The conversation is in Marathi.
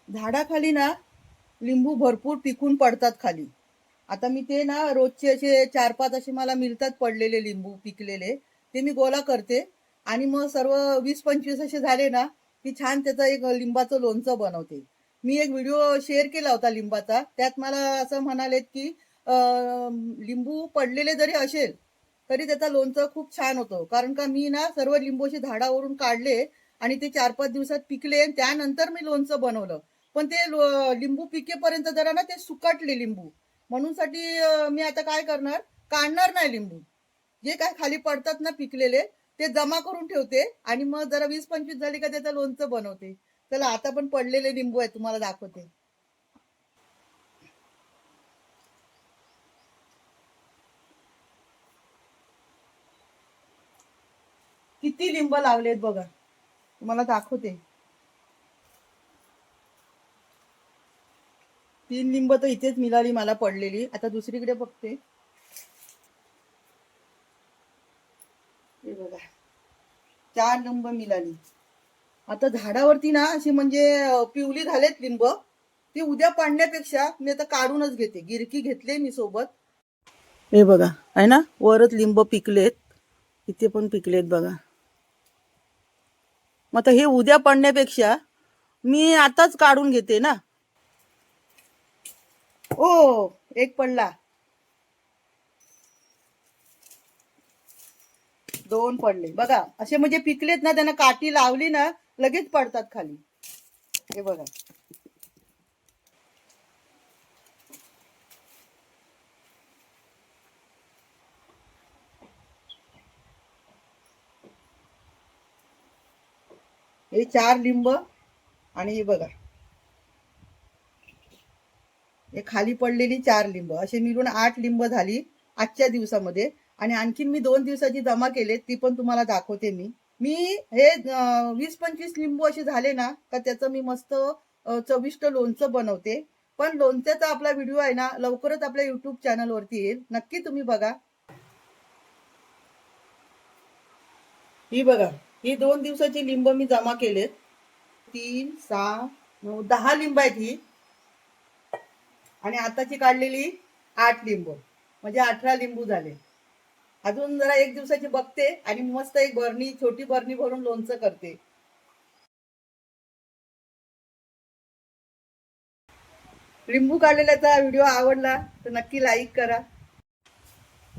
झाडाखाली ना लिंबू भरपूर पिकून पडतात खाली. आता मी ते ना रोजचे असे 4-5 असे मला मिळतात पडलेले लिंबू पिकलेले. ते मी गोळा करते आणि मग सर्व 20-25 असे झाले ना, की छान त्याचं एक लिंबाचं लोणचं बनवते. मी एक व्हिडिओ शेअर केला होता लिंबाचा. त्यात मला असं म्हणालेत, की लिंबू पडलेले जरी असेल, तरी त्याचं लोणचं खूप छान होतं. कारण का मी ना सर्व लिंबू असे झाडावरून काढले आणि ते 4-5 दिवसात पिकले आणि त्यानंतर मी लोणचं बनवलं. पण ते लिंबू पिकेपर्यंत जरा ना ते सुकटले लिंबू. म्हणून साठी मी आता काय करणार, काढणार नाही लिंबू. जे काय खाली पडतात ना पिकलेले ते जमा करून ठेवते आणि मग जरा 20-25 झाली का त्याचं लोणचं बनवते. चला आता पण पडलेले लिंबू आहे तुम्हाला दाखवते. किती लिंब लावलेत बघा. तुम्हाला दाखवते. 3 लिंब तर इथेच मिळाली मला पडलेली. आता दुसरीकडे बघते. हे बघा 4 लिंब मिळाली. आता झाडावरती ना अशी म्हणजे पिवली झालेत लिंब. ती उद्या पाडण्यापेक्षा मी आता काढूनच घेते. गिरकी घेतले मी सोबत. हे बघा आहे ना वरच लिंब पिकलेत. इथे पण पिकलेत बघा. मग आता हे उद्या पडण्यापेक्षा मी आताच काढून घेते ना. ओ एक पडला, 2 पडले बघा. असे म्हणजे पिकलेत ना त्यांना काठी लावली ना लगेच पडतात खाली. हे बघा. हे 4 लिंब आणि हे बघा हे खाली पडलेली 4 लिंब असे मिळून 8 लिंब झाली आजच्या दिवसामध्ये. आणि आणखीन मी 2 दिवसाची जमा केले ती पण तुम्हाला दाखवते मी. मी हे 20-25 लिंबू असे झाले ना का त्याचं मी मस्त चविष्ट लोणचं बनवते. पण लोणच्याचा आपला व्हिडिओ आहे ना लवकरच आपल्या युट्यूब चॅनलवरती येईल. नक्की तुम्ही बघा. ही बघा ही 2 दिवसाची लिंब मी जमा केलेत. 3, 6, 9, 10 लिंब आहेत ही. आणि आताची काढलेली 8 लिंबू म्हणजे 18 लिंबू झाले. अजून जरा 1 दिवसाची बघते आणि मस्त एक बरणी छोटी बरणी भरून लोणचं करते. लिंबू काढलेल्याचा व्हिडिओ आवडला तर नक्की लाईक करा.